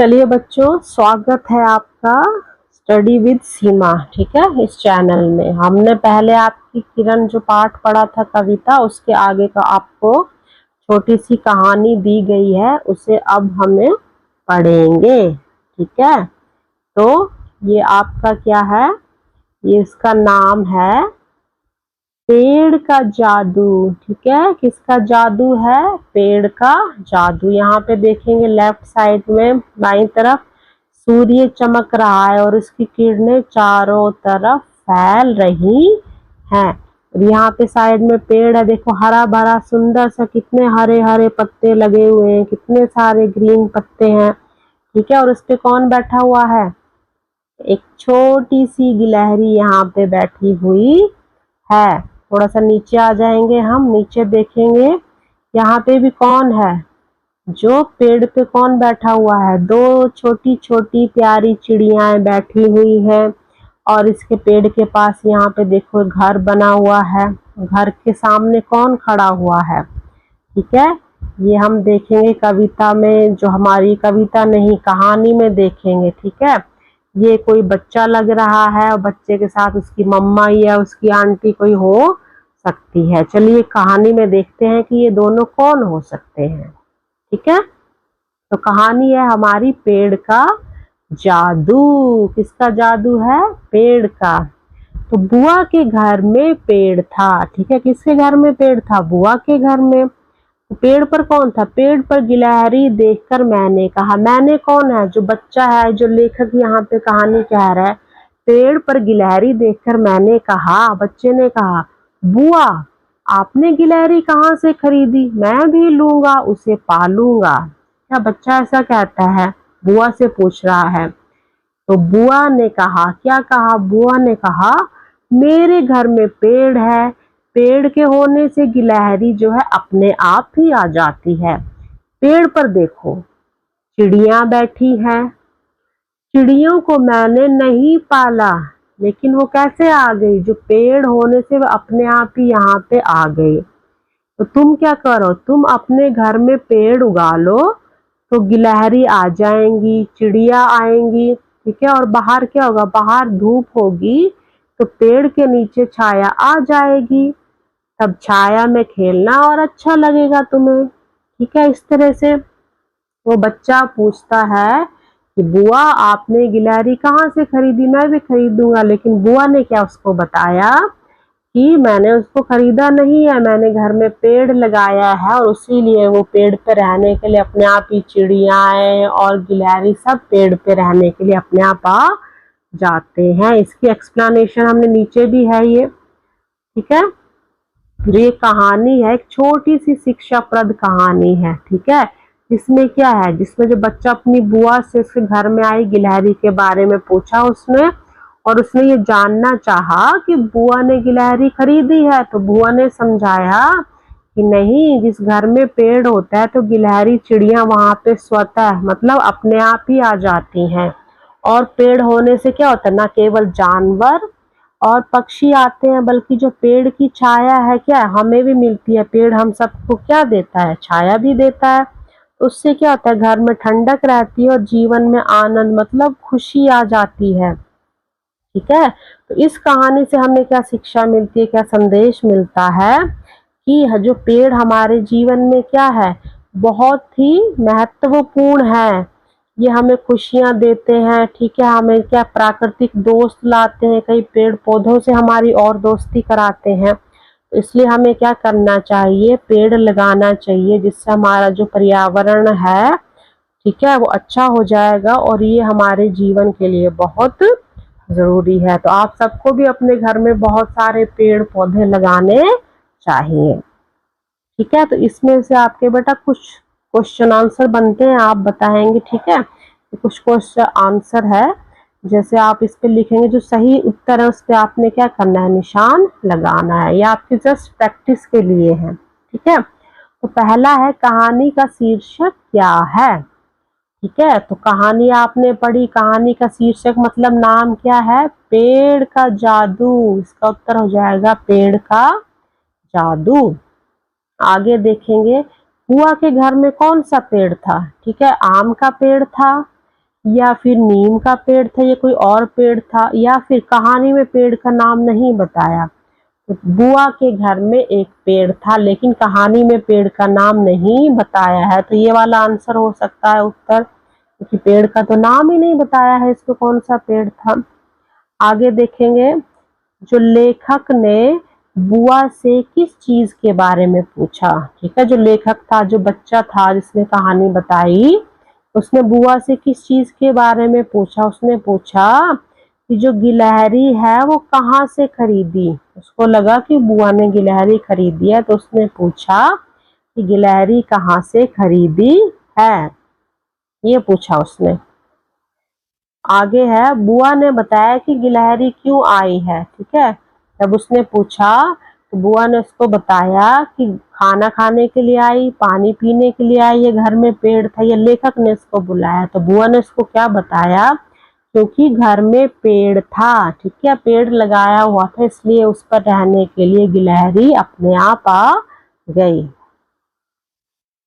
चलिए बच्चों, स्वागत है आपका स्टडी विद सीमा। ठीक है, इस चैनल में हमने पहले आपकी किरण जो पाठ पढ़ा था कविता, उसके आगे का आपको छोटी सी कहानी दी गई है, उसे अब हमें पढ़ेंगे। ठीक है, तो ये आपका क्या है, ये इसका नाम है पेड़ का जादू। ठीक है, किसका जादू है? पेड़ का जादू। यहाँ पे देखेंगे लेफ्ट साइड में बाईं तरफ सूर्य चमक रहा है और उसकी किरणें चारों तरफ फैल रही हैं। और यहाँ पे साइड में पेड़ है, देखो हरा भरा सुंदर सा, कितने हरे हरे पत्ते लगे हुए हैं, कितने सारे ग्रीन पत्ते हैं। ठीक है, और उस पे कौन बैठा हुआ है? एक छोटी सी गिलहरी यहाँ पे बैठी हुई है। थोड़ा सा नीचे आ जाएंगे, हम नीचे देखेंगे यहाँ पे भी कौन है, जो पेड़ पे कौन बैठा हुआ है? दो छोटी छोटी प्यारी चिड़ियाएं बैठी हुई हैं। और इसके पेड़ के पास यहाँ पे देखो घर बना हुआ है, घर के सामने कौन खड़ा हुआ है? ठीक है, ये हम देखेंगे कविता में, जो हमारी कविता नहीं कहानी में देखेंगे। ठीक है, ये कोई बच्चा लग रहा है और बच्चे के साथ उसकी मम्मा या उसकी आंटी कोई हो सकती है। चलिए कहानी में देखते हैं कि ये दोनों कौन हो सकते हैं। ठीक है, तो कहानी है हमारी पेड़ का जादू। किसका जादू है? पेड़ का। तो बुआ के घर में पेड़ था। ठीक है, किसके घर में पेड़ था? बुआ के घर में। तो पेड़ पर कौन था? पेड़ पर गिलहरी देखकर मैंने कहा। मैंने कौन है? जो बच्चा है, जो लेखक यहाँ पे कहानी कह रहा है। पेड़ पर गिलहरी देखकर मैंने कहा, बच्चे ने कहा, बुआ आपने गिलहरी कहाँ से खरीदी? मैं भी लूंगा, उसे पालूंगा। क्या बच्चा ऐसा कहता है? बुआ से पूछ रहा है। तो बुआ ने कहा, क्या कहा? बुआ ने कहा, मेरे घर में पेड़ है, पेड़ के होने से गिलहरी जो है अपने आप ही आ जाती है। पेड़ पर देखो चिड़िया बैठी हैं, चिड़ियों को मैंने नहीं पाला, लेकिन वो कैसे आ गई? जो पेड़ होने से वो अपने आप ही यहाँ पे आ गई। तो तुम क्या करो, तुम अपने घर में पेड़ उगा लो, तो गिलहरी आ जाएंगी, चिड़िया आएंगी। ठीक है, और बाहर क्या होगा? बाहर धूप होगी तो पेड़ के नीचे छाया आ जाएगी, तब छाया में खेलना और अच्छा लगेगा तुम्हें। ठीक है, इस तरह से वो बच्चा पूछता है कि बुआ आपने गिलहरी कहाँ से खरीदी? मैं भी खरीदूंगा। लेकिन बुआ ने क्या उसको बताया कि मैंने उसको खरीदा नहीं है, मैंने घर में पेड़ लगाया है और उसीलिए वो पेड़ पे रहने के लिए अपने आप ही चिड़ियाएं और गिलहरी सब पेड़ पे रहने के लिए अपने आप आ जाते हैं। इसकी एक्सप्लेनेशन हमने नीचे भी है ये। ठीक है, जो ये कहानी है एक छोटी सी शिक्षाप्रद कहानी है। ठीक है, इसमें क्या है, जिसमें जो बच्चा अपनी बुआ से उसके घर में आई गिलहरी के बारे में पूछा उसने, और उसने ये जानना चाहा कि बुआ ने गिलहरी खरीदी है। तो बुआ ने समझाया कि नहीं, जिस घर में पेड़ होता है तो गिलहरी चिड़िया वहां पे स्वतः मतलब अपने आप ही आ जाती हैं। और पेड़ होने से क्या होता है, ना केवल जानवर और पक्षी आते हैं, बल्कि जो पेड़ की छाया है क्या है, हमें भी मिलती है। पेड़ हम सबको क्या देता है? छाया भी देता है। उससे क्या होता है, घर में ठंडक रहती है और जीवन में आनंद मतलब खुशी आ जाती है। ठीक है, तो इस कहानी से हमें क्या शिक्षा मिलती है, क्या संदेश मिलता है कि जो पेड़ हमारे जीवन में क्या है, बहुत ही महत्वपूर्ण है। ये हमें खुशियां देते हैं। ठीक है, हमें क्या प्राकृतिक दोस्त लाते हैं, कई पेड़ पौधों से हमारी और दोस्ती कराते हैं। तो इसलिए हमें क्या करना चाहिए, पेड़ लगाना चाहिए, जिससे हमारा जो पर्यावरण है, ठीक है, वो अच्छा हो जाएगा और ये हमारे जीवन के लिए बहुत जरूरी है। तो आप सबको भी अपने घर में बहुत सारे पेड़ पौधे लगाने चाहिए। ठीक है, तो इसमें से आपके बेटा कुछ क्वेश्चन आंसर बनते हैं, आप बताएंगे। ठीक है, तो कुछ क्वेश्चन आंसर है, जैसे आप इस पे लिखेंगे, जो सही उत्तर है उस पे आपने क्या करना है, निशान लगाना है। ये आपकी जस्ट प्रैक्टिस के लिए है। ठीक है, तो पहला है, कहानी का शीर्षक क्या है? ठीक है, तो कहानी आपने पढ़ी, कहानी का शीर्षक मतलब नाम क्या है? पेड़ का जादू। इसका उत्तर हो जाएगा पेड़ का जादू। आगे देखेंगे, बुआ के घर में कौन सा पेड़ था? ठीक है, आम का पेड़ था, या फिर नीम का पेड़ था, या कोई और पेड़ था, या फिर कहानी में पेड़ का नाम नहीं बताया। तो बुआ के घर में एक पेड़ था लेकिन कहानी में पेड़ का नाम नहीं बताया है, तो ये वाला आंसर हो सकता है उत्तर, क्योंकि पेड़ का तो नाम ही नहीं बताया है इसको कौन सा पेड़ था। आगे देखेंगे, जो लेखक ने बुआ से किस चीज के बारे में पूछा। ठीक है, जो लेखक था, जो बच्चा था जिसने कहानी बताई, उसने बुआ से किस चीज के बारे में पूछा। उसने पूछा कि जो गिलहरी है वो कहाँ से खरीदी। उसको लगा कि बुआ ने गिलहरी खरीदी है, तो उसने पूछा कि गिलहरी कहाँ से खरीदी है, ये पूछा उसने। आगे है, बुआ ने बताया कि गिलहरी क्यों आई है। ठीक है, जब उसने पूछा तो बुआ ने उसको बताया कि खाना खाने के लिए आई, पानी पीने के लिए आई, ये घर में पेड़ था, ये लेखक ने इसको बुलाया। तो बुआ ने उसको क्या बताया, क्योंकि घर में पेड़ था। ठीक है, पेड़ लगाया हुआ था इसलिए उस पर रहने के लिए गिलहरी अपने आप आ गई।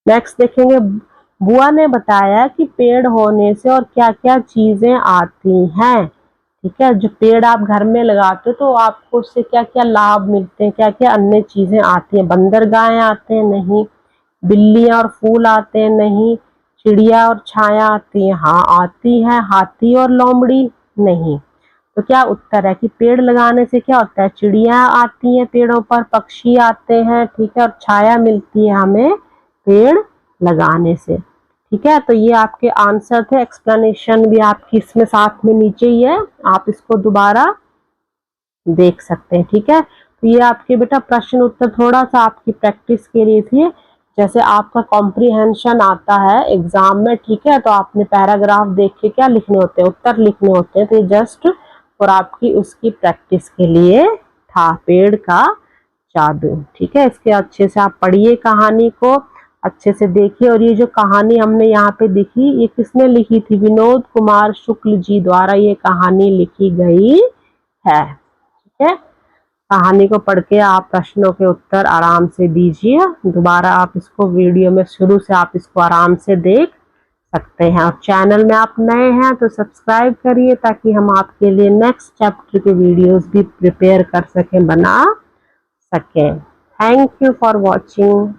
नेक्स्ट देखेंगे, बुआ ने बताया कि पेड़ होने से और क्या क्या चीजें आती हैं। ठीक है, जो पेड़ आप घर में लगाते हो तो आपको उससे क्या क्या लाभ मिलते हैं, क्या क्या अन्य चीजें आती हैं। बंदर गाय आते हैं, नहीं। बिल्लियां और फूल आते हैं, नहीं। चिड़िया और छाया आती है, हाँ आती है। हाथी और लोमड़ी, नहीं। तो क्या उत्तर है कि पेड़ लगाने से क्या होता है, चिड़िया आती हैं पेड़ों पर, पक्षी आते हैं, ठीक है, और छाया मिलती है हमें पेड़ लगाने से। ठीक है, तो ये आपके आंसर थे। एक्सप्लेनेशन भी आपकी इसमें साथ में नीचे ही है, आप इसको दोबारा देख सकते हैं। ठीक है, तो ये आपके बेटा प्रश्न उत्तर थोड़ा सा आपकी प्रैक्टिस के लिए थी। जैसे आपका कॉम्प्रिहेंशन आता है एग्जाम में, ठीक है, तो आपने पैराग्राफ देख के क्या लिखने होते हैं, उत्तर लिखने होते हैं। तो ये जस्ट और आपकी उसकी प्रैक्टिस के लिए था, पेड़ का जादू। ठीक है, इसके अच्छे से आप पढ़िए, कहानी को अच्छे से देखिए। और ये जो कहानी हमने यहाँ पे देखी, ये किसने लिखी थी, विनोद कुमार शुक्ल जी द्वारा ये कहानी लिखी गई है। ठीक है, कहानी को पढ़ के आप प्रश्नों के उत्तर आराम से दीजिए। दोबारा आप इसको वीडियो में शुरू से आप इसको आराम से देख सकते हैं। और चैनल में आप नए हैं तो सब्सक्राइब करिए, ताकि हम आपके लिए नेक्स्ट चैप्टर के वीडियोस भी प्रिपेयर कर सकें, बना सकें। Thank you for watching.